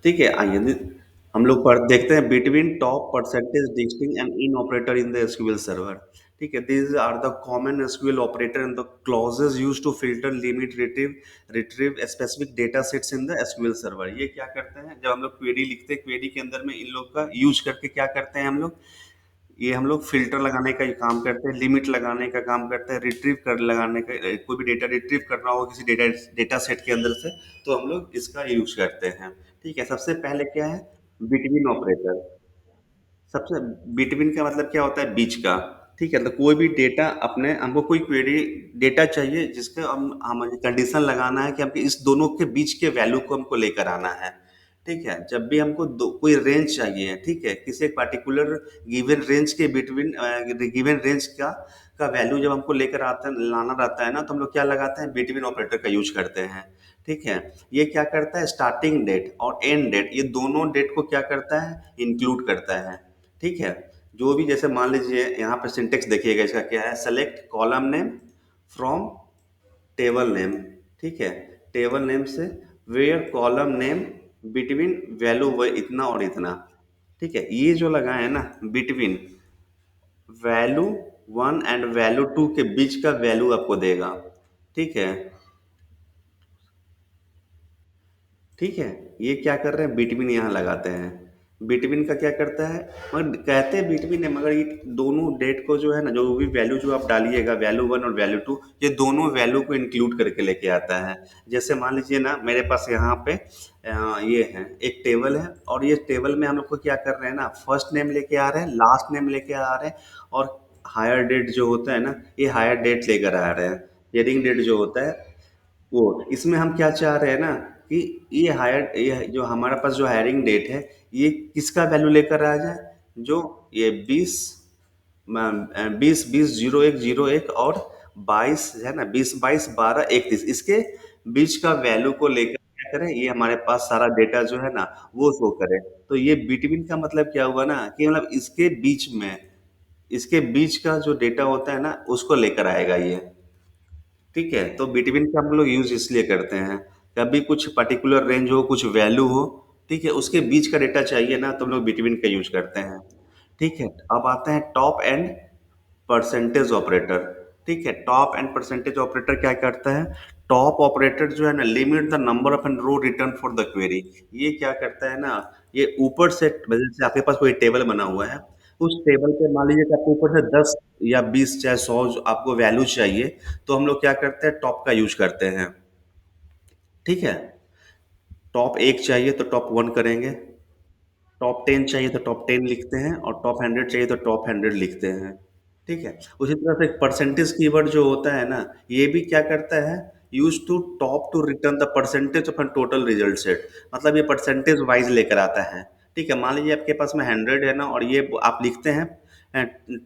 ठीक है, आइए हम लोग पढ़ देखते हैं between top percentage distinct and in operator in the SQL server. ठीक है, these are the common SQL operator and the clauses used to filter limit retrieve specific data sets in the SQL server. ये क्या करते हैं, जब हम लोग query लिखते हैं, क्वेरी के अंदर में इन लोग का यूज करके क्या करते हैं हम लोग, ये हम लोग फ़िल्टर लगाने का ही काम करते हैं, लिमिट लगाने का काम करते हैं, रिट्रीव कर लगाने का, कोई भी डेटा रिट्रीव करना हो किसी डेटा डेटा सेट के अंदर से, तो हम लोग इसका यूज़ करते हैं। ठीक है, सबसे पहले क्या है, बिटवीन ऑपरेटर। सबसे बिटवीन का मतलब क्या होता है, बीच का। ठीक है, तो कोई भी डेटा अपने हमको कोई क्वेरी डेटा चाहिए जिसका हम कंडीशन लगाना है कि हमको इस दोनों के बीच के वैल्यू को हमको लेकर आना है। ठीक है, जब भी हमको कोई रेंज चाहिए, ठीक है, किसी एक पर्टिकुलर गिवन रेंज के बिटवीन गिवन रेंज का वैल्यू जब हमको लेकर आता है, लाना रहता है ना, तो हम लोग क्या लगाते हैं, बिटवीन ऑपरेटर का यूज करते हैं। ठीक है, ये क्या करता है, स्टार्टिंग डेट और एंड डेट, ये दोनों डेट को क्या करता है, इंक्लूड करता है। ठीक है, जो भी जैसे मान लीजिए यहाँ पे सिंटेक्स देखिएगा, इसका क्या है, select column name from table name. ठीक है, टेबल नेम से where column name between value व इतना और इतना। ठीक है, ये जो लगा है ना, between value one and value two के बीच का वैल्यू आपको देगा। ठीक है, ठीक है, ये क्या कर रहे हैं, बिटवीन यहाँ लगाते हैं। बिटवीन का क्या करता है, मगर कहते हैं बिटवीन है, मगर ये दोनों डेट को जो है ना, जो भी वैल्यू जो आप डालिएगा, वैल्यू वन और वैल्यू टू, ये दोनों वैल्यू को इंक्लूड करके लेके आता है। जैसे मान लीजिए ना, मेरे पास यहाँ पे ये है, एक टेबल है, और ये टेबल में हम लोग को क्या कर रहे हैं ना, फर्स्ट नेम लेके आ रहे हैं, लास्ट नेम लेके आ रहे हैं, और हायर डेट जो होता है ना, ये हायर डेट लेकर आ रहे हैं। हेडिंग डेट जो होता है वो, इसमें हम क्या चाह रहे हैं ना, कि ये जो हमारे पास जो हायरिंग डेट है, ये किसका वैल्यू लेकर आ जाए, जो ये 20 20 01 01 और 22 है ना, 20 22 12 31, इसके बीच का वैल्यू को लेकर क्या करें, ये हमारे पास सारा डेटा जो है ना, वो शो करे। तो ये बिटवीन का मतलब क्या हुआ ना, कि मतलब इसके बीच का जो डेटा होता है ना, उसको लेकर आएगा ये। ठीक है, तो बिटवीन का हम लोग यूज इसलिए करते हैं, कभी कुछ पर्टिकुलर रेंज हो, कुछ वैल्यू हो, ठीक है, उसके बीच का डेटा चाहिए ना, तो हम लोग बिटवीन का यूज करते हैं। ठीक है, अब आते हैं टॉप एंड परसेंटेज ऑपरेटर। ठीक है, टॉप एंड परसेंटेज ऑपरेटर क्या करता है, टॉप ऑपरेटर जो है ना, limit the number of n row return for the query. ये क्या करता है ना, ये ऊपर से, जैसे आपके पास कोई टेबल बना हुआ है, उस टेबल पे मान लीजिए कि आपको ऊपर से 10 या 20 चाहे 100 जो आपको वैल्यू चाहिए, तो हम लोग क्या करते हैं, टॉप का यूज करते हैं। ठीक है, टॉप एक चाहिए तो टॉप वन करेंगे, टॉप 10 चाहिए तो टॉप 10 लिखते हैं, और टॉप 100 चाहिए तो टॉप 100 लिखते हैं। ठीक है, उसी तरह से परसेंटेज कीवर्ड जो होता है ना, ये भी क्या करता है, use to top to return the percentage of an total result set. मतलब ये परसेंटेज वाइज लेकर आता है। ठीक है, मान लीजिए आपके पास में 100 है ना, और ये आप लिखते हैं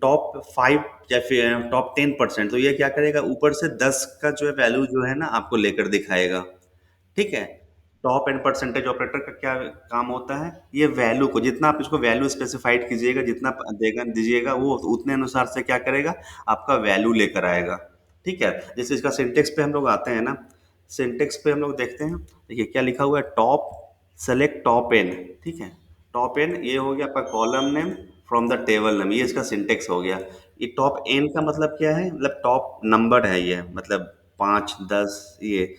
टॉप 5 या फिर टॉप 10%, तो ये क्या करेगा, ऊपर से 10 का जो है वैल्यू जो है ना, आपको लेकर दिखाएगा। ठीक है, टॉप एंड परसेंटेज ऑपरेटर का क्या काम होता है, ये वैल्यू को, जितना आप इसको वैल्यू स्पेसिफाइड कीजिएगा, जितना देगा दीजिएगा, वो उतने अनुसार से क्या करेगा, आपका वैल्यू लेकर आएगा। ठीक है, जैसे इसका सिंटेक्स पे हम लोग आते हैं ना, सिंटेक्स पे हम लोग देखते हैं, देखिए क्या लिखा हुआ है, टॉप सेलेक्ट टॉप एन। ठीक है, टॉप एन ये हो गया आपका column name from the table name, ये इसका सिंटेक्स हो गया। ये टॉप एन का मतलब क्या है, मतलब टॉप नंबर है ये, मतलब 5 10, ये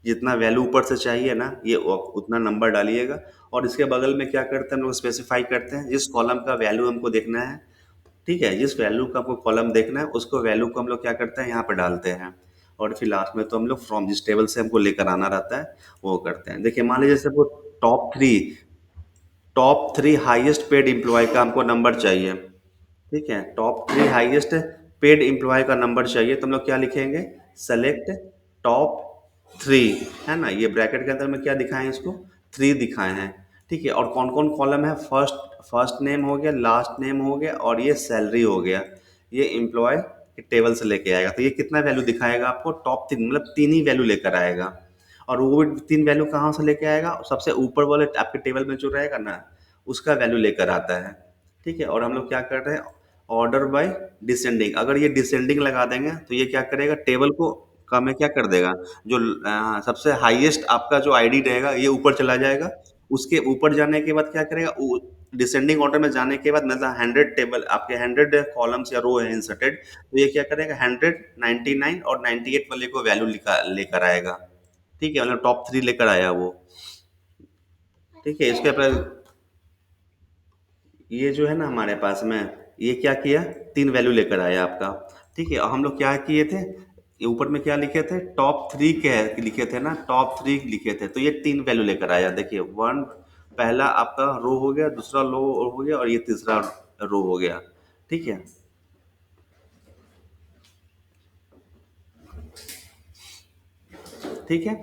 जितना वैल्यू ऊपर से चाहिए ना, ये उतना नंबर डालिएगा। और इसके बगल में क्या करते हैं, हम लोग स्पेसिफाई करते हैं जिस कॉलम का वैल्यू हमको देखना है। ठीक है, जिस वैल्यू का आपको कॉलम देखना है, उसको वैल्यू को हम लोग क्या करते हैं, यहाँ पे डालते हैं। और फिर लास्ट में तो हम लोग फ्रॉम जिस टेबल से हमको लेकर आना रहता है, वो करते हैं। देखिए मान लीजिए जैसे वो टॉप 3 हाईएस्ट पेड एम्प्लॉय का हमको नंबर चाहिए। ठीक है, टॉप 3 हाईएस्ट पेड एम्प्लॉय का नंबर चाहिए, तो हम लोग क्या लिखेंगे, सेलेक्ट टॉप 3, है ना, ये ब्रैकेट के अंदर में क्या दिखाए हैं, इसको 3 दिखाए हैं। ठीक है, और कौन कौन कॉलम है, फर्स्ट फर्स्ट नेम हो गया, लास्ट नेम हो गया, और ये सैलरी हो गया। ये एम्प्लॉय के टेबल से लेके आएगा, तो ये कितना वैल्यू दिखाएगा आपको, टॉप 3, मतलब 3 ही वैल्यू लेकर आएगा। और वो 3 वैल्यू कहाँ से लेके आएगा, सबसे ऊपर वाले आपके टेबल में जो रहेगा ना, उसका वैल्यू लेकर आता है। ठीक है, और हम लोग क्या कर रहे हैं, ऑर्डर बाय डिसेंडिंग। अगर ये डिसेंडिंग लगा देंगे, तो ये क्या करेगा, टेबल को का में क्या कर देगा, जो सबसे हाईएस्ट आपका जो आईडी रहेगा, ये ऊपर चला जाएगा, उसके ऊपर जाने के बाद क्या करेगा, डिसेंडिंग ऑर्डर में जाने के बाद मतलब 100 टेबल आपके 100 कॉलम्स या रो है इंसर्टेड, तो ये क्या करेगा, 100, 99 और 98 वाले को वैल्यू लेकर आएगा। ठीक है, मतलब टॉप थ्री लेकर आया वो। ठीक है, इसके बाद ये जो है ना हमारे पास में, ये क्या किया, तीन वैल्यू लेकर आया आपका। ठीक है, और हम लोग क्या किए थे, ये ऊपर में क्या लिखे थे, टॉप थ्री के लिखे थे ना, टॉप थ्री लिखे थे, तो ये तीन वैल्यू लेकर आया। देखिए वन, पहला आपका रो हो गया, दूसरा रो हो गया, और ये तीसरा रो हो गया। ठीक है। ठीक है,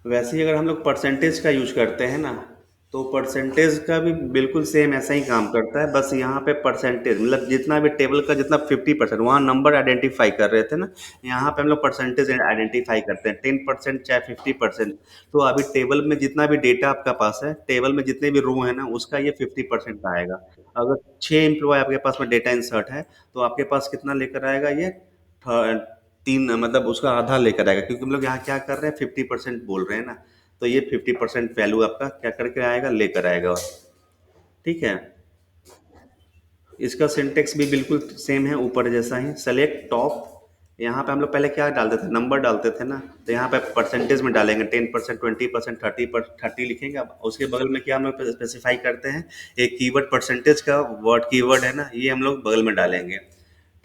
वैसे ही अगर हम लोग परसेंटेज का यूज करते हैं ना, तो परसेंटेज का भी बिल्कुल सेम ऐसा ही काम करता है, बस यहाँ पे परसेंटेज मतलब जितना भी टेबल का जितना 50%, वहाँ नंबर आइडेंटिफाई कर रहे थे ना, यहाँ पे हम लोग परसेंटेज आइडेंटिफाई करते हैं, 10% चाहे 50%। तो अभी टेबल में जितना भी डेटा आपका पास है, टेबल में जितने भी रो है ना, उसका ये 50% आएगा। अगर 6 एम्प्लॉय आपके पास में डेटा इंसर्ट है, तो आपके पास कितना लेकर आएगा ये, तीन, मतलब उसका आधा लेकर आएगा, क्योंकि हम लोग यहाँ क्या कर रहे हैं, 50% बोल रहे हैं ना, तो ये 50% वैल्यू आपका क्या करके आएगा, लेकर आएगा। ठीक है, इसका सिंटेक्स भी बिल्कुल सेम है, ऊपर जैसा ही, सेलेक्ट टॉप। यहाँ पे हम लोग पहले क्या डालते थे, नंबर डालते थे ना, तो यहाँ पे परसेंटेज में डालेंगे, 10%, 20%, 30 लिखेंगे। अब उसके बगल में क्या हम लोग स्पेसिफाई करते हैं, एक कीवर्ड परसेंटेज का वर्ड कीवर्ड है ना, ये हम लोग बगल में डालेंगे।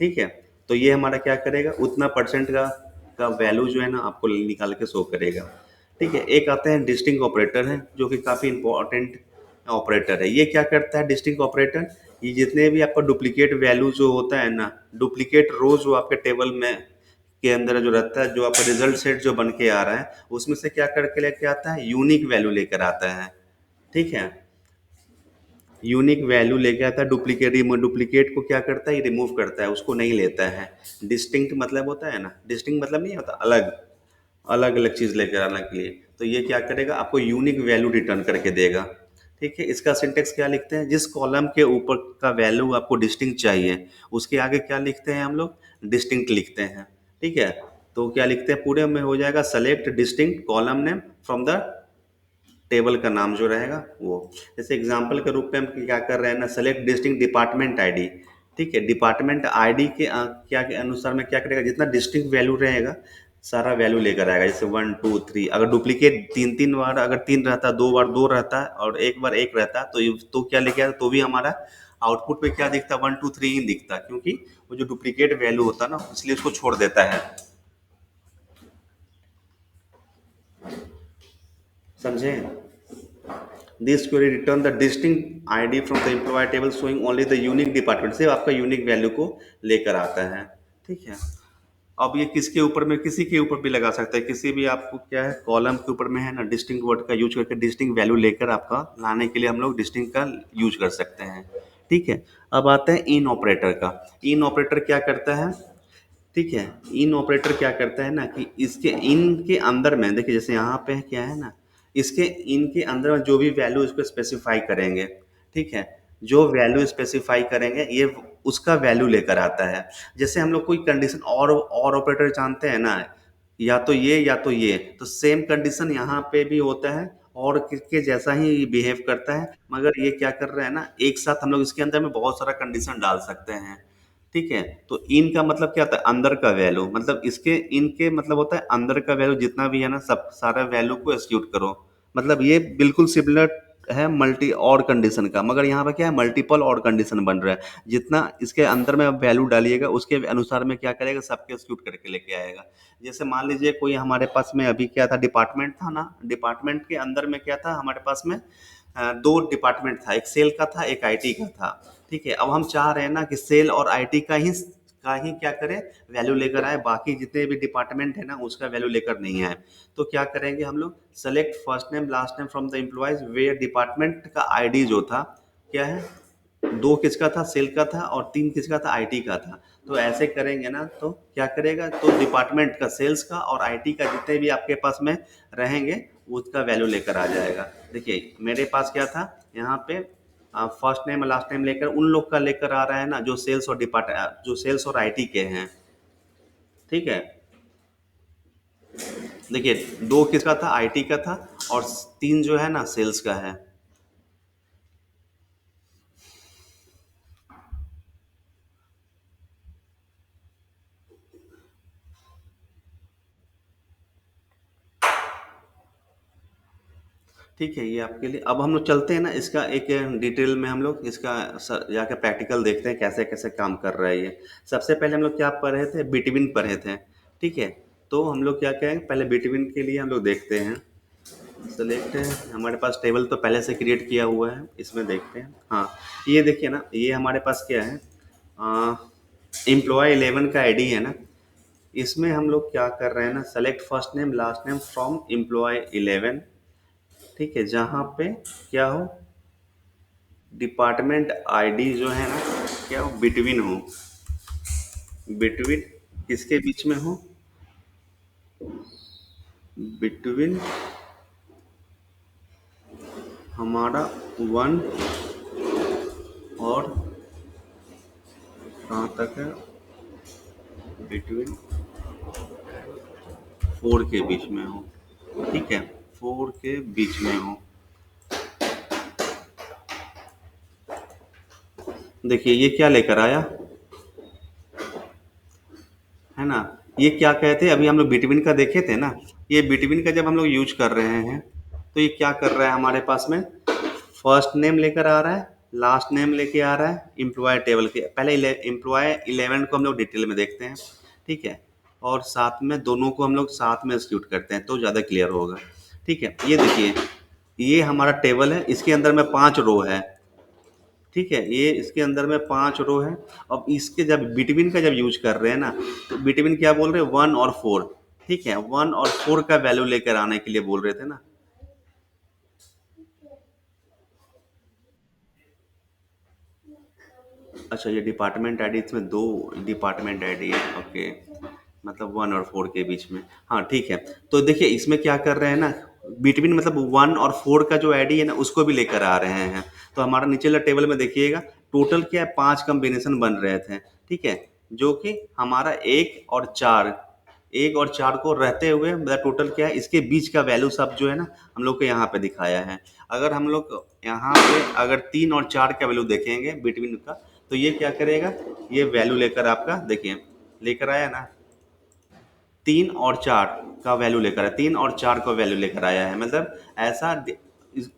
ठीक है, तो ये हमारा क्या करेगा, उतना परसेंट का वैल्यू जो है ना आपको निकाल के शो करेगा। ठीक है, एक आते हैं डिस्टिंग ऑपरेटर है, जो कि काफ़ी इंपॉर्टेंट ऑपरेटर है। ये क्या करता है डिस्टिंग ऑपरेटर, ये जितने भी आपका डुप्लीकेट वैल्यू जो होता है ना, डुप्लीकेट रो जो आपके टेबल में के अंदर जो रहता है, जो आपका रिजल्ट सेट जो बन के आ रहा है, उसमें से क्या करके लेके आता है, यूनिक वैल्यू लेकर आता है। ठीक है, यूनिक वैल्यू लेके आता है, डुप्लीकेट, डुप्लीकेट को क्या करता है, ये रिमूव करता है, उसको नहीं लेता है। डिस्टिंक्ट मतलब होता है ना, डिस्टिंक्ट मतलब नहीं होता अलग, अलग अलग चीज़ लेकर आने के लिए, तो ये क्या करेगा, आपको यूनिक वैल्यू रिटर्न करके देगा। ठीक है, इसका सिंटेक्स क्या लिखते हैं, जिस कॉलम के ऊपर का वैल्यू आपको डिस्टिंक्ट चाहिए, उसके आगे क्या लिखते हैं हम लोग, डिस्टिंक्ट लिखते हैं। ठीक है, तो क्या लिखते हैं, पूरे में हो जाएगा, select distinct column name from the table का नाम जो रहेगा वो। जैसे एग्जांपल के रूप में हम क्या कर रहे हैं ना, सेलेक्ट डिस्टिंक्ट डिपार्टमेंट आईडी। ठीक है, डिपार्टमेंट आईडी के क्या के अनुसार में क्या करेगा, जितना डिस्टिंक्ट वैल्यू रहेगा, सारा वैल्यू लेकर आएगा। जैसे 1 2 3, अगर डुप्लीकेट तीन तीन बार, अगर तीन रहता, दो बार दो रहता है, और एक बार एक रहता, तो क्या लेके आता, तो भी हमारा आउटपुट पे क्या दिखता, 1 2 3 ही दिखता, क्योंकि वो जो डुप्लीकेट वैल्यू होता ना, इसलिए उसको छोड़ देता है। समझे, this query return the distinct ID from the employee table showing only the unique department, से आपका यूनिक वैल्यू को लेकर आता है। ठीक है, अब ये किसके ऊपर में, किसी के ऊपर भी लगा सकता है, किसी भी आपको क्या है, कॉलम के ऊपर में है ना, डिस्टिंक्ट वर्ड का यूज करके डिस्टिंक्ट वैल्यू लेकर आपका लाने के लिए हम लोग डिस्टिंक्ट का यूज कर सकते हैं। ठीक है, अब आते हैं इन ऑपरेटर का। इन ऑपरेटर क्या करता है, ठीक है, इन ऑपरेटर क्या करता है ना, कि इसके इन के अंदर में देखिए, जैसे यहाँ पे क्या है ना, इसके इन के अंदर में जो भी वैल्यू इसको स्पेसिफाई करेंगे, ठीक है, जो वैल्यू स्पेसिफाई करेंगे, ये उसका वैल्यू लेकर आता है। जैसे हम लोग कोई कंडीशन और ऑपरेटर जानते हैं ना, या तो ये या तो ये, तो सेम कंडीशन यहाँ पे भी होता है, और के जैसा ही बिहेव करता है, मगर ये क्या कर रहा है ना, एक साथ हम लोग इसके अंदर में बहुत सारा कंडीशन डाल सकते हैं। ठीक है, तो इन का मतलब क्या होता है, अंदर का वैल्यू, मतलब इसके इनके मतलब होता है अंदर का वैल्यू जितना भी है ना, सब सारा वैल्यू को एक्सिक्यूट करो। मतलब ये बिल्कुल सिमिलर है मल्टी और कंडीशन का, मगर यहाँ पे क्या है, मल्टीपल और कंडीशन बन रहा है, जितना इसके अंदर में वैल्यू डालिएगा, उसके अनुसार में क्या करेगा, सबके एक्सिक्यूट करके लेके आएगा। जैसे मान लीजिए कोई हमारे पास में अभी क्या था, डिपार्टमेंट था ना, डिपार्टमेंट के अंदर में क्या था हमारे पास में, दो डिपार्टमेंट था, एक सेल का था, एक आईटी का था। ठीक है, अब हम चाह रहे हैं ना कि सेल और आईटी का ही क्या करें, वैल्यू लेकर आए, बाकी जितने भी डिपार्टमेंट है ना, उसका वैल्यू लेकर नहीं आए। तो क्या करेंगे हम लोग, select first name last name from the employees where department का आईडी जो था, क्या है, दो किसका था, सेल का था, और तीन किसका था, आईटी का था। तो ऐसे करेंगे ना, तो क्या करेगा, तो डिपार्टमेंट का, सेल्स का और आईटी का जितने भी आपके पास में रहेंगे, उसका वैल्यू लेकर आ जाएगा। देखिए मेरे पास क्या था यहाँ पे, फर्स्ट नेम लास्ट नेम लेकर उन लोग का लेकर आ रहा है ना, जो सेल्स और जो सेल्स और आईटी के हैं। ठीक है, देखिए, दो किसका था, आईटी का था, और तीन जो है ना सेल्स का है। ठीक है, ये आपके लिए। अब हम लोग चलते हैं ना, इसका एक डिटेल में हम लोग इसका जाके प्रैक्टिकल देखते हैं कैसे कैसे काम कर रहा है ये। सबसे पहले हम लोग क्या पढ़े थे, बिटवीन पढ़े थे। ठीक है, तो हम लोग क्या कहेंगे, पहले बिटवीन के लिए हम लोग देखते हैं। सेलेक्ट है, हमारे पास टेबल तो पहले से क्रिएट किया हुआ है, इसमें देखते हैं। हाँ, ये देखिए ना, ये हमारे पास क्या है, एम्प्लॉय 11 का आईडी है ना। इसमें हम लोग क्या कर रहे हैं ना, select first name last name from employ 11। ठीक है, जहाँ पे क्या हो, डिपार्टमेंट आईडी जो है ना, क्या हो, बिटवीन हो, बिटवीन किसके बीच में हो, बिटवीन हमारा 1 और कहाँ तक है, बिटवीन 4 के बीच में हो। ठीक है, 4 के बीच में हो। देखिए ये क्या लेकर आया, है ना। ये क्या कहते हैं, अभी हम लोग बिटवीन का देखे थे ना। ये बिटवीन का जब हम लोग यूज कर रहे हैं, तो ये क्या कर रहा है हमारे पास में, फर्स्ट नेम लेकर आ रहा है, लास्ट नेम लेके आ रहा है, एम्प्लॉय टेबल के पहले एम्प्लॉय 11 को हम लोग डिटेल में देखते हैं। ठीक है, और साथ में दोनों को हम लोग साथ में एक्सिक्यूट करते हैं तो ज़्यादा क्लियर होगा। ठीक है, ये देखिए, ये हमारा टेबल है, इसके अंदर में 5 रो है। ठीक है, ये इसके अंदर में 5 रो है। अब इसके जब बिटवीन का जब यूज कर रहे हैं ना, तो बिटवीन क्या बोल रहे हैं, 1 और 4। ठीक है, 1 और 4 का वैल्यू लेकर आने के लिए बोल रहे थे ना। अच्छा, ये डिपार्टमेंट आईडी, इसमें दो डिपार्टमेंट आईडी है, ओके। मतलब 1 और 4 के बीच में। हाँ ठीक है, तो देखिए इसमें क्या कर रहे हैं ना, बिटवीन मतलब 1 और 4 का जो आईडी है ना, उसको भी लेकर आ रहे हैं। तो हमारा नीचे वाला टेबल में देखिएगा, टोटल क्या है, 5 कॉम्बिनेशन बन रहे थे। ठीक है, जो कि हमारा 1 और 4 को रहते हुए मतलब टोटल क्या है, इसके बीच का वैल्यू सब जो है ना, हम लोग को यहाँ पे दिखाया है। अगर हम लोग यहाँ पे अगर 3 और 4 का वैल्यू देखेंगे बिटवीन का, तो ये क्या करेगा, ये वैल्यू लेकर आपका देखिए लेकर आया ना, 3 और 4 का वैल्यू लेकर आया, 3 और 4 का वैल्यू लेकर आया है। मतलब ऐसा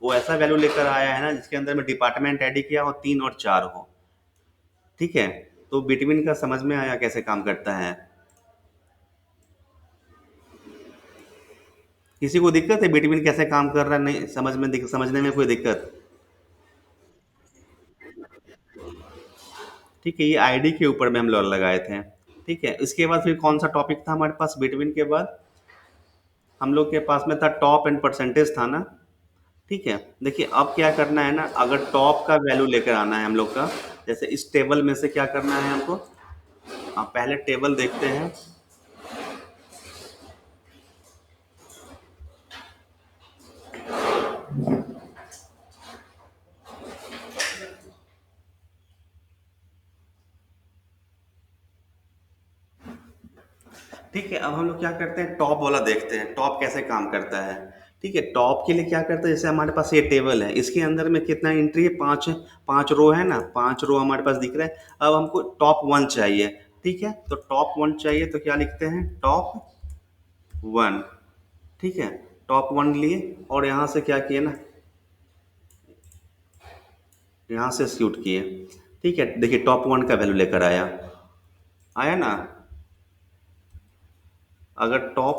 वो ऐसा वैल्यू लेकर आया है ना, जिसके अंदर में डिपार्टमेंट आईडी क्या हो, 3 और 4 हो। ठीक है, तो बिटवीन का समझ में आया कैसे काम करता है। किसी को दिक्कत है बिटवीन कैसे काम कर रहा है, नहीं समझ में, समझने में कोई दिक्कत। ठीक है, ये आईडी के ऊपर में हम लोग लगाए थे। ठीक है, इसके बाद फिर कौन सा टॉपिक था हमारे पास बिटवीन के बाद, हम लोग के पास में था टॉप एंड परसेंटेज था ना। ठीक है, देखिए अब क्या करना है ना, अगर टॉप का वैल्यू लेकर आना है हम लोग का, जैसे इस टेबल में से क्या करना है हमको, पहले टेबल देखते हैं। ठीक है, अब हम लोग क्या करते हैं, टॉप वाला देखते हैं, टॉप कैसे काम करता है। ठीक है, टॉप के लिए क्या करते हैं, जैसे हमारे पास ये टेबल है, इसके अंदर में कितना एंट्री है, 5 है। 5 रो है ना, 5 रो हमारे पास दिख रहा है। अब हमको टॉप 1 चाहिए। ठीक है, तो टॉप 1 चाहिए तो क्या लिखते हैं, टॉप 1। ठीक है, टॉप 1 लिए, और यहाँ से क्या किए ना, यहाँ से एक्सिक्यूट किए। ठीक है, देखिए टॉप 1 का वैल्यू लेकर आया, आया ना। अगर टॉप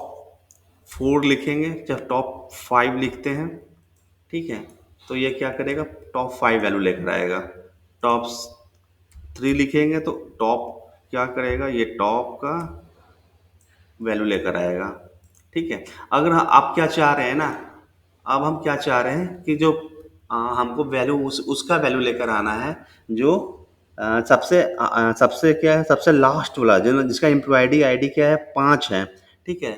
4 लिखेंगे, चाहे टॉप 5 लिखते हैं, ठीक है, तो ये क्या करेगा, टॉप 5 वैल्यू लेकर आएगा। टॉप 3 लिखेंगे तो टॉप क्या करेगा, ये टॉप का वैल्यू लेकर आएगा। ठीक है, अगर आप क्या चाह रहे हैं ना, अब हम क्या चाह रहे हैं कि जो हमको वैल्यू उसका वैल्यू लेकर आना है, जो सबसे क्या है, सबसे लास्ट वाला जो जिसका एम्प्लॉय आईडी आईडी क्या है, 5 है। ठीक है,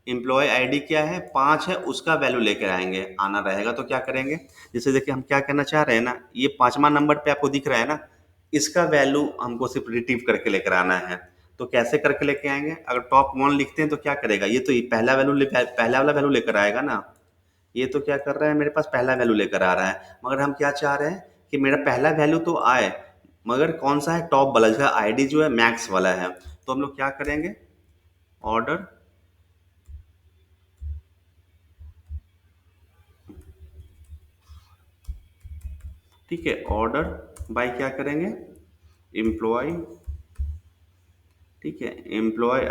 एम्प्लॉय आईडी क्या है, 5 है, उसका वैल्यू लेकर आएंगे, आना रहेगा। तो क्या करेंगे, जैसे देखिए हम क्या करना चाह रहे हैं ना, ये 5वां नंबर पे आपको दिख रहा है ना, इसका वैल्यू हमको सिर्फ रिट्रीव करके लेकर आना है। तो कैसे करके लेके आएंगे? अगर टॉप वन लिखते हैं तो क्या करेगा, ये तो ये पहला वैल्यू पहला वाला वैल्यू लेकर आएगा ना। ये तो क्या कर रहा है, मेरे पास पहला वैल्यू लेकर आ रहा है, मगर हम क्या चाह रहे हैं कि मेरा पहला वैल्यू तो आए, मगर कौन सा है, टॉप वाला, जिसका आईडी जो है मैक्स वाला है। तो हम लोग क्या करेंगे, ऑर्डर, ठीक है, ऑर्डर बाय क्या करेंगे, एम्प्लॉय, ठीक है, एम्प्लॉय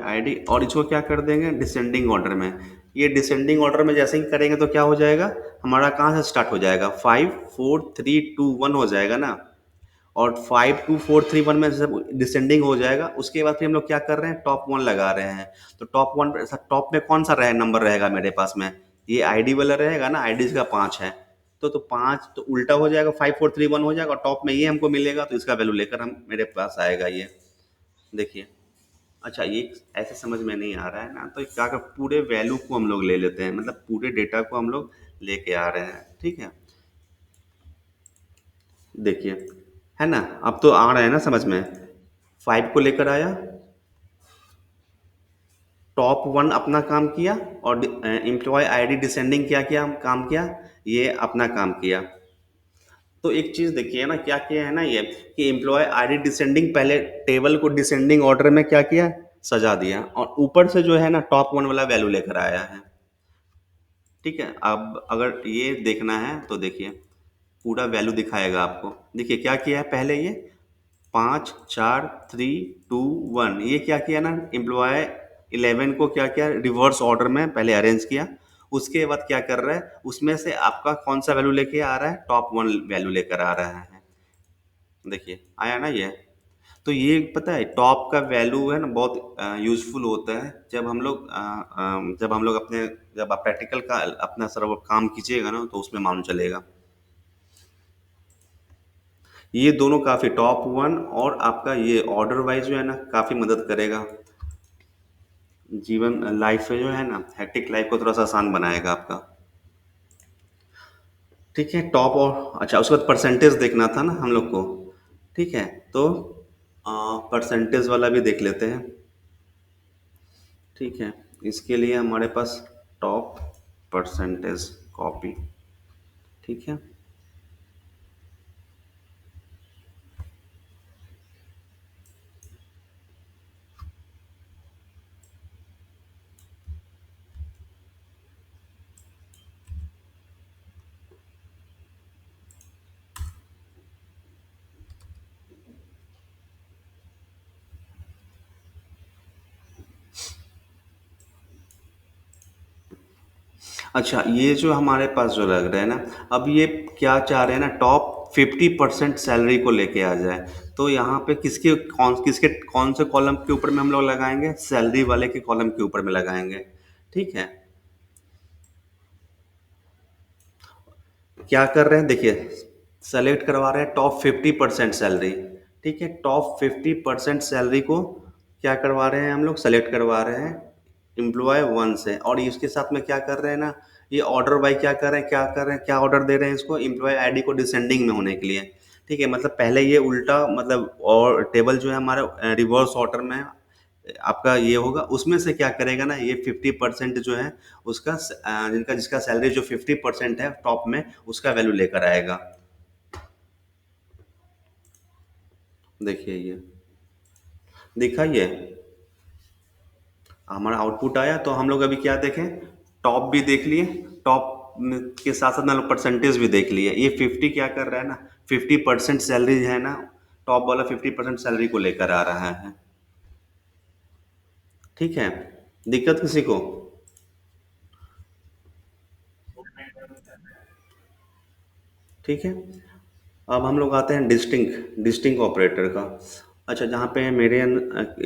आईडी, और इसको क्या कर देंगे डिसेंडिंग ऑर्डर में। ये डिसेंडिंग ऑर्डर में जैसे ही करेंगे तो क्या हो जाएगा, हमारा कहाँ से स्टार्ट हो जाएगा, 5 4 3 2 1 हो जाएगा ना। और 5 2 4 3 1 में जब डिसेंडिंग हो जाएगा, उसके बाद फिर हम लोग क्या कर रहे हैं, टॉप वन लगा रहे हैं। तो टॉप वन, टॉप में कौन सा रहे नंबर रहेगा मेरे पास में, ये आईडी वाला रहेगा ना, आईडी का 5 है। तो 5 तो उल्टा हो जाएगा, 5 4 3 1 हो जाएगा, और टॉप में ये हमको मिलेगा, तो इसका वैल्यू लेकर हम मेरे पास आएगा ये। देखिए, अच्छा ये ऐसे समझ में नहीं आ रहा है ना, तो क्या कर, पूरे वैल्यू को हम लोग ले लेते हैं, मतलब पूरे डेटा को हम लोग लेके आ रहे हैं, ठीक है। देखिए, है ना, अब तो आ रहा है ना समझ में। 5 को लेकर आया, टॉप वन अपना काम किया, और एम्प्लॉय आईडी डिसेंडिंग क्या किया, काम किया, ये अपना काम किया। तो एक चीज देखिए ना, क्या किया है ना ये, कि एम्प्लॉय आईडी डिसेंडिंग, पहले टेबल को डिसेंडिंग ऑर्डर में क्या किया, सजा दिया, और ऊपर से जो है ना टॉप वन वाला वैल्यू लेकर आया है। ठीक है, अब अगर ये देखना है तो देखिए, पूरा वैल्यू दिखाएगा आपको। देखिए क्या किया है पहले, ये 5 4 3 2 1, ये क्या किया ना, एम्प्लॉय 11 को क्या किया, रिवर्स ऑर्डर में पहले अरेंज किया। उसके बाद क्या कर रहा है, उसमें से आपका कौन सा वैल्यू लेके आ रहा है, टॉप वन वैल्यू लेकर आ रहा है। देखिए आया ना ये। तो ये पता है, टॉप का वैल्यू है ना बहुत यूजफुल होता है, जब हम लोग अपने, जब आप प्रैक्टिकल का अपना सर्व काम कीजिएगा ना, तो उसमें मालूम चलेगा। ये दोनों काफ़ी, टॉप वन और आपका ये ऑर्डर वाइज जो है ना, काफ़ी मदद करेगा। जीवन लाइफ में जो है ना, हेक्टिक लाइफ को थोड़ा सा आसान बनाएगा आपका। ठीक है, टॉप, और अच्छा उसके बाद परसेंटेज देखना था ना हम लोग को। ठीक है, तो परसेंटेज वाला भी देख लेते हैं। ठीक है, इसके लिए हमारे पास टॉप परसेंटेज कॉपी, ठीक है। अच्छा, ये जो हमारे पास जो लग रहा है ना, अब ये क्या चाह रहे हैं ना, टॉप 50% सैलरी को लेके आ जाए। तो यहाँ पे किसके कौन से कॉलम के ऊपर में हम लोग लगाएंगे, सैलरी वाले के कॉलम के ऊपर में लगाएंगे। ठीक है, क्या कर रहे हैं देखिए, सेलेक्ट करवा रहे हैं टॉप 50% सैलरी। ठीक है, टॉप 50% सैलरी को क्या करवा रहे हैं, हम लोग सेलेक्ट करवा रहे हैं एम्प्लॉय वन से, और इसके साथ में क्या कर रहे हैं ना, ये ऑर्डर बाई क्या ऑर्डर दे रहे हैं इसको, एम्प्लॉय आईडी को डिसेंडिंग में होने के लिए। ठीक है, मतलब पहले ये उल्टा, मतलब और टेबल जो है हमारा रिवर्स ऑर्डर में आपका ये होगा, उसमें से क्या करेगा ना, ये 50% जो है उसका जिसका सैलरी जो 50% है टॉप में, उसका वैल्यू लेकर आएगा। देखिए ये देखा ये, हमारा आउटपुट आया, तो हम लोग अभी क्या देखें, टॉप भी देख लिए, टॉप के साथ साथ हम लोग परसेंटेज भी देख लिए। ये 50 क्या कर रहा है ना, 50% सैलरी है ना, टॉप वाला 50% सैलरी को लेकर आ रहा है। ठीक है, दिक्कत किसी को? ठीक है, अब हम लोग आते हैं डिस्टिंग ऑपरेटर का। अच्छा, जहाँ पे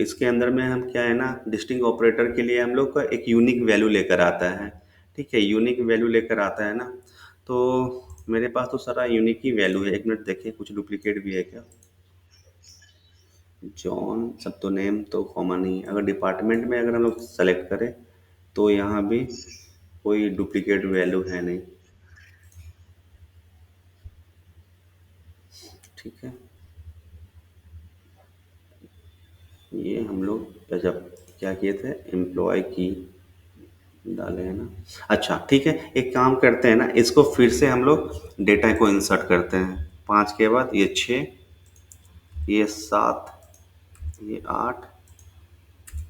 इसके अंदर में हम क्या है ना, डिस्टिंग ऑपरेटर के लिए हम लोग का एक यूनिक वैल्यू लेकर आता है। ठीक है, यूनिक वैल्यू लेकर आता है ना, तो मेरे पास तो सारा यूनिक ही वैल्यू है। एक मिनट देखिए, कुछ डुप्लीकेट भी है क्या। जॉन, सब तो नेम तो कॉमन ही है। अगर डिपार्टमेंट में अगर हम लोग सेलेक्ट करें, तो यहाँ भी कोई डुप्लीकेट वैल्यू है नहीं। ठीक है, ये हम लोग जब क्या किए थे, एम्प्लॉय की डाले हैं ना। अच्छा ठीक है, एक काम करते हैं ना, इसको फिर से हम लोग डेटा को इंसर्ट करते हैं। 5 के बाद ये 6, ये 7, ये 8,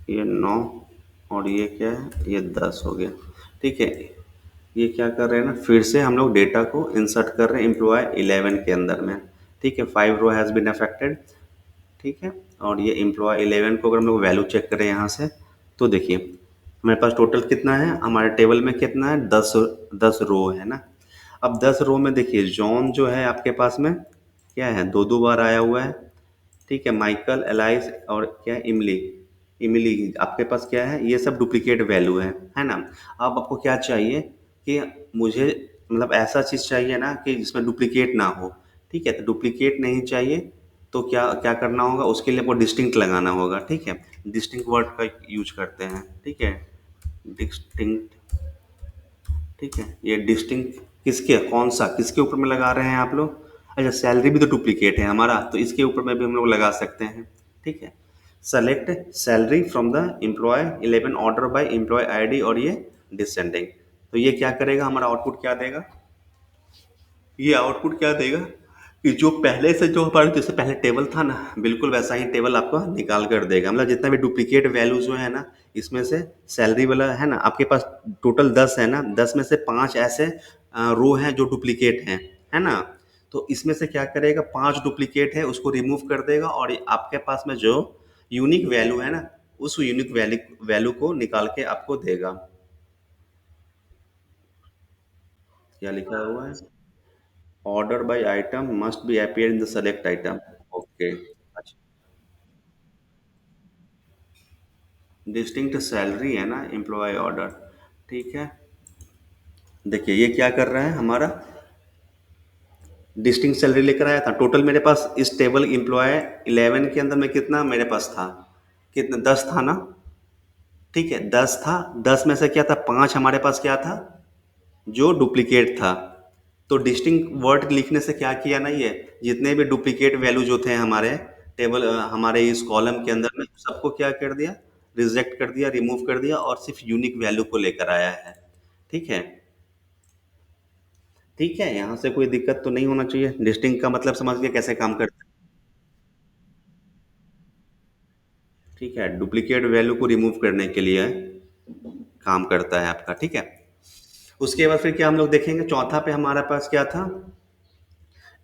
ये 9, और ये क्या है, ये 10 हो गया। ठीक है, ये क्या कर रहे हैं ना, फिर से हम लोग डेटा को इंसर्ट कर रहे हैं एम्प्लॉय 11 के अंदर में। ठीक है, 5 रो हैज़ बीन अफेक्टेड। ठीक है, और ये एम्प्लॉय 11 को अगर हम लोग वैल्यू चेक करें यहाँ से, तो देखिए हमारे पास टोटल कितना है, हमारे टेबल में कितना है, 10 रो है ना। अब 10 रो में देखिए जॉन जो है आपके पास में क्या है, दो दो बार आया हुआ है। ठीक है, माइकल, एलाइस और क्या है, इमली। इमली आपके पास क्या है, ये सब डुप्लीकेट वैल्यू है ना। अब आपको क्या चाहिए कि मुझे मतलब ऐसा चीज़ चाहिए ना कि जिसमें डुप्लीकेट ना हो। ठीक है, तो डुप्लीकेट नहीं चाहिए, तो क्या क्या करना होगा, उसके लिए आपको डिस्टिंक्ट लगाना होगा। ठीक है, डिस्टिंक्ट वर्ड का यूज करते हैं। ठीक है, डिस्टिंक्ट। ठीक है, ये डिस्टिंक्ट किसके, कौन सा, किसके ऊपर में लगा रहे हैं आप लोग। अच्छा, सैलरी भी तो डुप्लीकेट है हमारा, तो इसके ऊपर में भी हम लोग लगा सकते हैं। ठीक है, select salary from the employee 11 order by employee ID, और ये डिसेंडिंग। तो ये क्या करेगा, हमारा आउटपुट क्या देगा, ये आउटपुट क्या देगा कि जो पहले से जो हमारे जैसे पहले टेबल था ना, बिल्कुल वैसा ही टेबल आपको निकाल कर देगा। मतलब जितना भी डुप्लीकेट वैल्यू जो है ना, इसमें से सैलरी वाला है ना, आपके पास टोटल 10 है ना, 10 में से 5 ऐसे रो हैं जो डुप्लीकेट हैं, है ना। तो इसमें से क्या करेगा, 5 डुप्लीकेट है उसको रिमूव कर देगा, और ये आपके पास में जो यूनिक वैल्यू है ना, उस यूनिक वैल्यू वैल्यू को निकाल के आपको देगा। क्या लिखा हुआ है, order by item must be appear in the select item. Okay, अच्छा, डिस्टिंक्ट सैलरी है ना, एम्प्लॉय ऑर्डर। ठीक है, देखिए ये क्या कर रहा है हमारा, डिस्टिंक्ट सैलरी लेकर आया था। टोटल मेरे पास इस टेबल एम्प्लॉय 11 के अंदर में कितना मेरे पास था, कितना, 10 था ना। ठीक है, 10 था, 10 में से क्या था, 5 हमारे पास क्या था, जो डुप्लीकेट था। तो डिस्टिंक्ट वर्ड लिखने से क्या किया ना, ये जितने भी डुप्लीकेट वैल्यू जो थे हमारे टेबल, हमारे इस कॉलम के अंदर में, सबको क्या कर दिया, रिजेक्ट कर दिया, रिमूव कर दिया, और सिर्फ यूनिक वैल्यू को लेकर आया है। ठीक है, ठीक है, यहाँ से कोई दिक्कत तो नहीं होना चाहिए। डिस्टिंक्ट का मतलब समझ गए कैसे काम करता है। ठीक है, डुप्लीकेट वैल्यू को रिमूव करने के लिए काम करता है आपका। ठीक है, उसके बाद फिर क्या हम लोग देखेंगे, चौथा पे हमारे पास क्या था,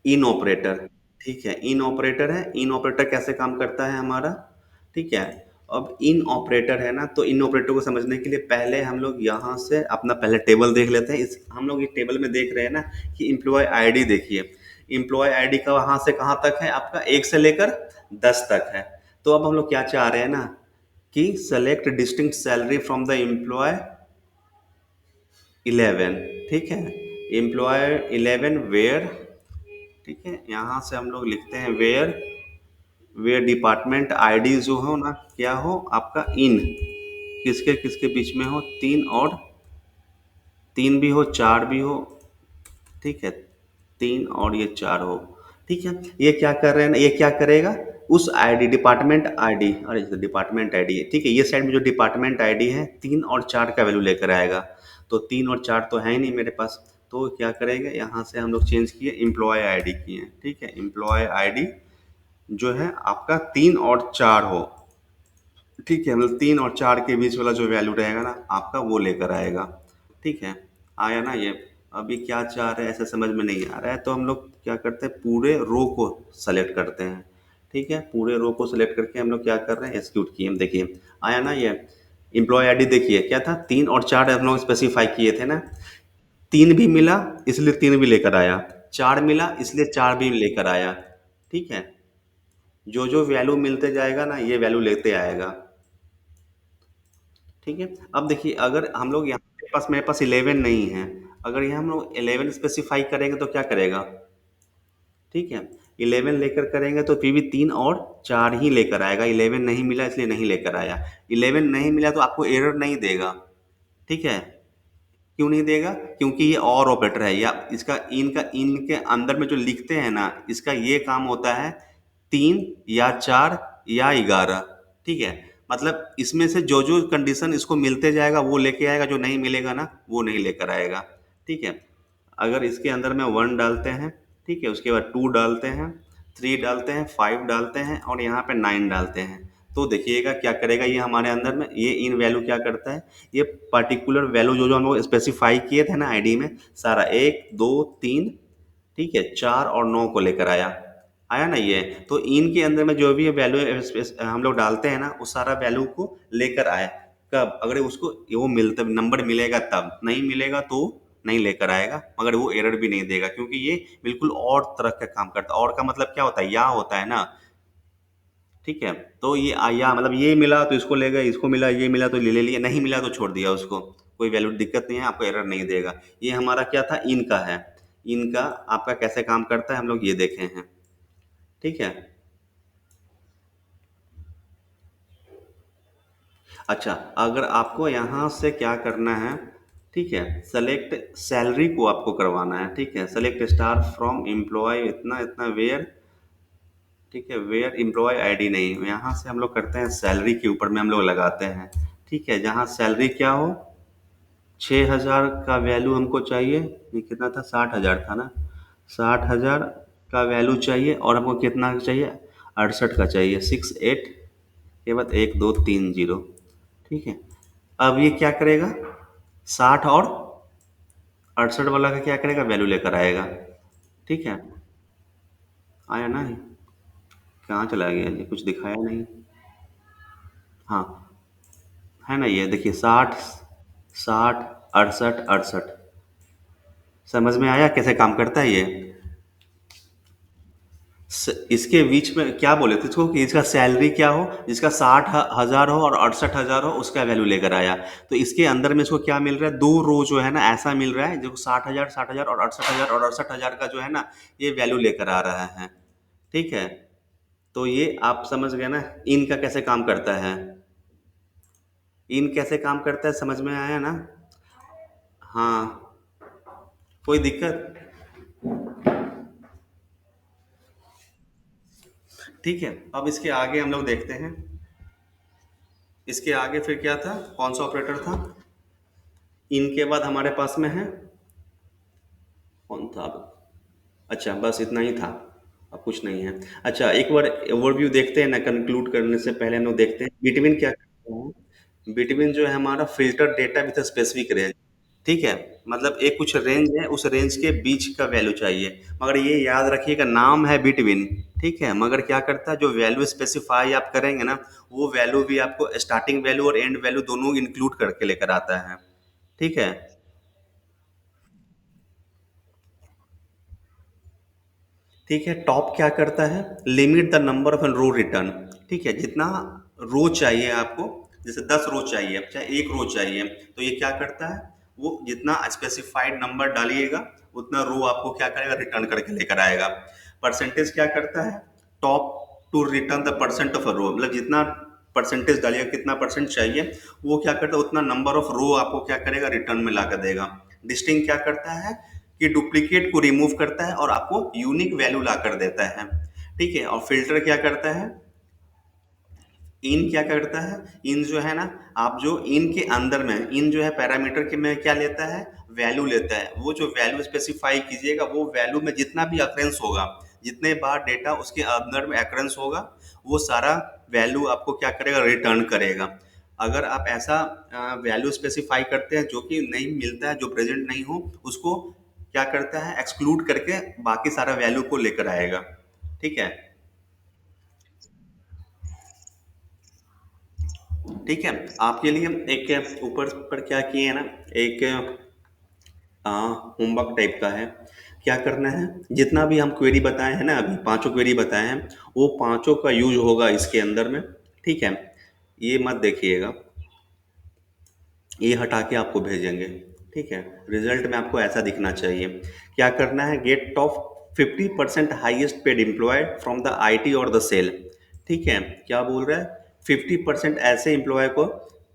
इन ऑपरेटर। ठीक है, इन ऑपरेटर है, इन ऑपरेटर कैसे काम करता है हमारा। ठीक है, अब इन ऑपरेटर है ना, तो इन ऑपरेटर को समझने के लिए पहले हम लोग यहाँ से अपना पहले टेबल देख लेते हैं। इस हम लोग इस टेबल में देख रहे हैं ना कि एम्प्लॉय आईडी देखिए, एम्प्लॉय आईडी का वहाँ से कहाँ तक है आपका, 1 से लेकर 10 तक है। तो अब हम लोग क्या चाह रहे हैं ना कि select distinct salary from the employee 11। ठीक है, एम्प्लॉय 11 वेयर। ठीक है, यहाँ से हम लोग लिखते हैं वेयर, वेयर डिपार्टमेंट आईडी जो हो ना, क्या हो आपका, इन किसके किसके बीच में हो, 3 भी हो, 4 भी हो। ठीक है, 3 और ये 4 हो। ठीक है, ये क्या कर रहे हैं ना, ये क्या करेगा, उस आईडी डिपार्टमेंट आईडी, अरे डिपार्टमेंट आईडी है। ठीक है, ये साइड में जो डिपार्टमेंट आईडी है, 3 और 4 का वैल्यू लेकर आएगा। तो 3 और 4 तो है ही नहीं मेरे पास, तो क्या करेंगे, यहाँ से हम लोग चेंज किए, एम्प्लॉय आईडी किए। ठीक है, एम्प्लॉय आईडी जो है आपका 3 और 4 हो। ठीक है, मतलब 3 और 4 के बीच वाला जो वैल्यू रहेगा ना आपका, वो लेकर आएगा। ठीक है, आया ना ये। अभी क्या चाह रहे हैं ऐसे समझ में नहीं आ रहा है, तो हम लोग क्या करते हैं, पूरे रो को सेलेक्ट करते हैं। ठीक है, पूरे रो को सेलेक्ट करके हम लोग क्या कर रहे हैं, एक्सिक्यूट किए। देखिए आया ना ये, एम्प्लॉय आईडी देखिए क्या था, 3 और 4 हम लोग स्पेसिफाई किए थे ना। 3 भी मिला, इसलिए 3 भी लेकर आया। 4 मिला, इसलिए 4 भी लेकर आया। ठीक है, जो जो वैल्यू मिलते जाएगा ना, ये वैल्यू लेते आएगा। ठीक है, अब देखिए अगर हम लोग यहाँ पे पास, मेरे पास 11 नहीं है, अगर यहाँ हम लोग 11 स्पेसिफाई करेंगे तो क्या करेगा। ठीक है, 11 लेकर करेंगे तो फिर भी 3 और 4 ही लेकर आएगा। 11 नहीं मिला इसलिए नहीं लेकर आया। 11 नहीं मिला तो आपको एरर नहीं देगा। ठीक है, क्यों नहीं देगा, क्योंकि ये और ऑपरेटर है, या इसका इन के अंदर में जो लिखते हैं ना, इसका ये काम होता है, 3 या 4 या 11। ठीक है। मतलब इसमें से जो जो कंडीशन इसको मिलते जाएगा वो लेके आएगा, जो नहीं मिलेगा ना वो नहीं लेकर आएगा। ठीक है। अगर इसके अंदर में 1 डालते हैं, ठीक है, उसके बाद 2 डालते हैं, 3 डालते हैं, 5 डालते हैं और यहाँ पे 9 डालते हैं, तो देखिएगा क्या करेगा ये हमारे अंदर में, ये इन वैल्यू क्या करता है, ये पर्टिकुलर वैल्यू जो जो हम लोग स्पेसिफाई किए थे ना आईडी में, सारा 1 2 3, ठीक है, 4 और 9 को लेकर आया। आया ना ये, तो इनके अंदर में जो भी वैल्यू हम लोग डालते हैं ना, वो सारा वैल्यू को लेकर आए। कब, अगर उसको वो मिलता नंबर मिलेगा तब, नहीं मिलेगा तो नहीं लेकर आएगा, मगर वो एरर भी नहीं देगा, क्योंकि ये बिल्कुल और तरह का काम करता है। और का मतलब क्या होता है, या होता है ना। ठीक है। तो ये या मतलब ये मिला तो इसको ले गए, इसको मिला, ये मिला तो ले लिया, नहीं मिला तो छोड़ दिया उसको, कोई वैल्यू दिक्कत नहीं है, आपको एरर नहीं देगा। ये हमारा क्या था, इनका है। इनका आपका कैसे काम करता है हम लोग ये देखे हैं। ठीक है। अच्छा, अगर आपको यहाँ से क्या करना है, ठीक है, सेलेक्ट सैलरी को आपको करवाना है, ठीक है, सेलेक्ट स्टार फ्रॉम एम्प्लॉय इतना इतना वेयर, ठीक है, वेयर एम्प्लॉय आईडी नहीं, यहाँ से हम लोग करते हैं सैलरी के ऊपर में हम लोग लगाते हैं। ठीक है, जहाँ सैलरी क्या हो, 6,000 का वैल्यू हमको चाहिए, ये कितना था, 60,000 था ना, 60,000 का वैल्यू चाहिए, और हमको कितना चाहिए, 68 का चाहिए, 68 के बाद 1230। ठीक है। अब ये क्या करेगा, 60 और 68 वाला का क्या करेगा, वैल्यू लेकर आएगा। ठीक है। आया ना, कहाँ चला गया, ये कुछ दिखाया नहीं। हाँ, है ना, ये देखिए 60 60 68 68। समझ में आया कैसे काम करता है ये। इसके बीच में क्या बोले थे इसको, कि इसका सैलरी क्या हो, जिसका 60,000 हो और 68,000 हो, उसका वैल्यू लेकर आया। तो इसके अंदर में इसको क्या मिल रहा है, दो रो जो है ना ऐसा मिल रहा है, जो 60,000 60,000 और 68,000 और 68,000 का जो है ना, ये वैल्यू लेकर आ रहा है। ठीक है। तो ये आप समझ गए ना, इनका कैसे काम करता है, इन कैसे काम करता है, समझ में आया ना। हाँ। कोई दिक्कत। ठीक है। अब इसके आगे हम लोग देखते हैं, इसके आगे फिर क्या था, कौन सा ऑपरेटर था, इनके बाद हमारे पास में है, कौन था अब, अच्छा बस इतना ही था, अब कुछ नहीं है। अच्छा, एक बार ओवरव्यू देखते हैं ना, कंक्लूड करने से पहले हम लोग देखते हैं बिटवीन क्या करता है। बिटवीन जो है हमारा filter data with specific range. ठीक है। मतलब एक कुछ रेंज है, उस रेंज के बीच का वैल्यू चाहिए, मगर ये याद रखिएगा नाम है बिटवीन। ठीक है, मगर क्या करता है, जो वैल्यू स्पेसिफाई आप करेंगे ना, वो वैल्यू भी आपको स्टार्टिंग वैल्यू और एंड वैल्यू दोनों इंक्लूड करके लेकर आता है। ठीक है। ठीक है, टॉप क्या करता है, limit the number of row return. ठीक है, जितना रो चाहिए आपको, जैसे 10 रो चाहिए, चाहे एक रो चाहिए, तो ये क्या करता है, वो जितना स्पेसिफाइड नंबर डालिएगा उतना रो आपको क्या करेगा, रिटर्न करके लेकर आएगा। परसेंटेज क्या करता है, top to return the percent of a row, मतलब जितना परसेंटेज डालिएगा, कितना परसेंट चाहिए, वो क्या करता है, उतना नंबर ऑफ रो आपको क्या करेगा, रिटर्न में ला कर देगा। डिस्टिंग क्या करता है, कि डुप्लीकेट को रिमूव करता है और आपको यूनिक वैल्यू ला कर देता है। ठीक है। और फिल्टर क्या करता है, इन क्या करता है, इन जो है ना, आप जो इन के अंदर में, इन जो है पैरामीटर के में क्या लेता है, वैल्यू लेता है, वो जो वैल्यू स्पेसिफाई कीजिएगा, वो वैल्यू में जितना भी अक्रेंस होगा, जितने बार डेटा उसके अंदर में अक्रेंस होगा, वो सारा वैल्यू आपको क्या करेगा, रिटर्न करेगा। अगर आप ऐसा वैल्यू स्पेसिफाई करते हैं जो कि नहीं मिलता है, जो प्रेजेंट नहीं हो, उसको क्या करता है, एक्सक्लूड करके बाकी सारा वैल्यू को लेकर आएगा। ठीक है। ठीक है। आपके लिए एक ऊपर पर क्या किए हैं ना, एक होमवर्क टाइप का है। क्या करना है, जितना भी हम क्वेरी बताए हैं ना, अभी पांचों क्वेरी बताए हैं, वो पांचों का यूज होगा इसके अंदर में। ठीक है। ये मत देखिएगा, ये हटा के आपको भेजेंगे। ठीक है। रिजल्ट में आपको ऐसा दिखना चाहिए। क्या करना है, get top 50% highest paid employee from the IT और द सेल। ठीक है। क्या बोल रहा है, 50% ऐसे एम्प्लॉय को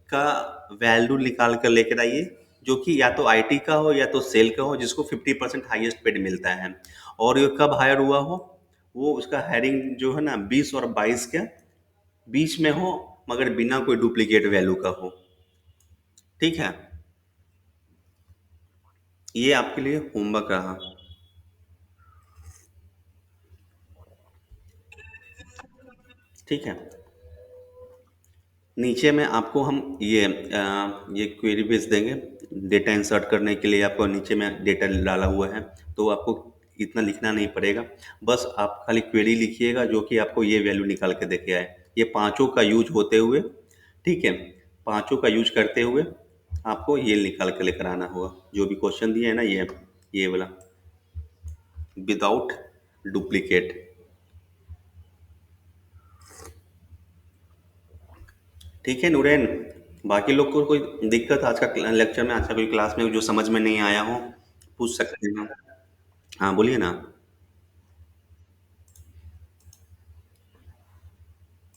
का वैल्यू निकाल कर लेकर आइए, जो कि या तो आईटी का हो या तो सेल का हो, जिसको 50% हाईएस्ट पेड मिलता है, और ये कब हायर हुआ हो, वो उसका हायरिंग जो है ना 20 और 22 के बीच में हो, मगर बिना कोई डुप्लीकेट वैल्यू का हो। ठीक है, ये आपके लिए होमवर्क रहा। ठीक है, नीचे में आपको हम ये क्वेरी भेज देंगे। डेटा इंसर्ट करने के लिए आपको नीचे में डेटा डाला हुआ है, तो आपको इतना लिखना नहीं पड़ेगा। बस आप खाली क्वेरी लिखिएगा जो कि आपको ये वैल्यू निकाल के दे के आए। ये पांचों का यूज होते हुए, ठीक है, पांचों का यूज करते हुए आपको ये निकाल के लेकर आना होगा, जो भी क्वेश्चन दिए है ना, ये वाला, विदाउट डुप्लीकेट। ठीक है नूरेन, बाकी लोग को कोई दिक्कत आज का लेक्चर में, आज का कोई क्लास में जो समझ में नहीं आया हो, पूछ सकते हैं। हाँ बोलिए ना।